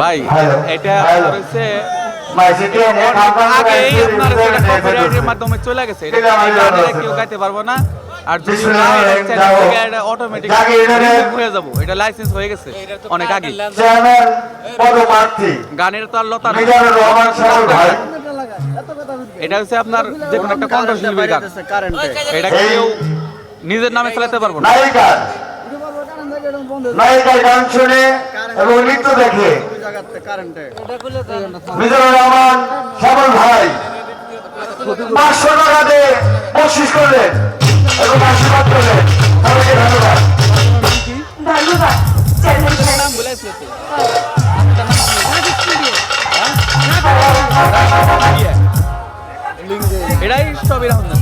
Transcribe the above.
ভাই এটা হচ্ছে আগেই মাধ্যমে চলে গেছে, কেউ গাইতে পারবো না। আর যদি অটোমেটিক হয়ে যাবো, এটা লাইসেন্স হয়ে গেছে অনেক আগে। গানের তো আর লতা না, এটা হচ্ছে আপনার যে কোনো একটা কণ্ঠশিল্পীর গান, এটা কেউ নিজের নামে চালাতে পারবো না। নায়িকার গান শুনে এবং নৃত্য দেখে মিজানুর রহমান শ্যামল ভাই 500 টাকা দিয়ে বকশিশ করলেন এবং আশীর্বাদ করলেন। সবাইকে ধন্যবাদ। এটাই সব এরকম।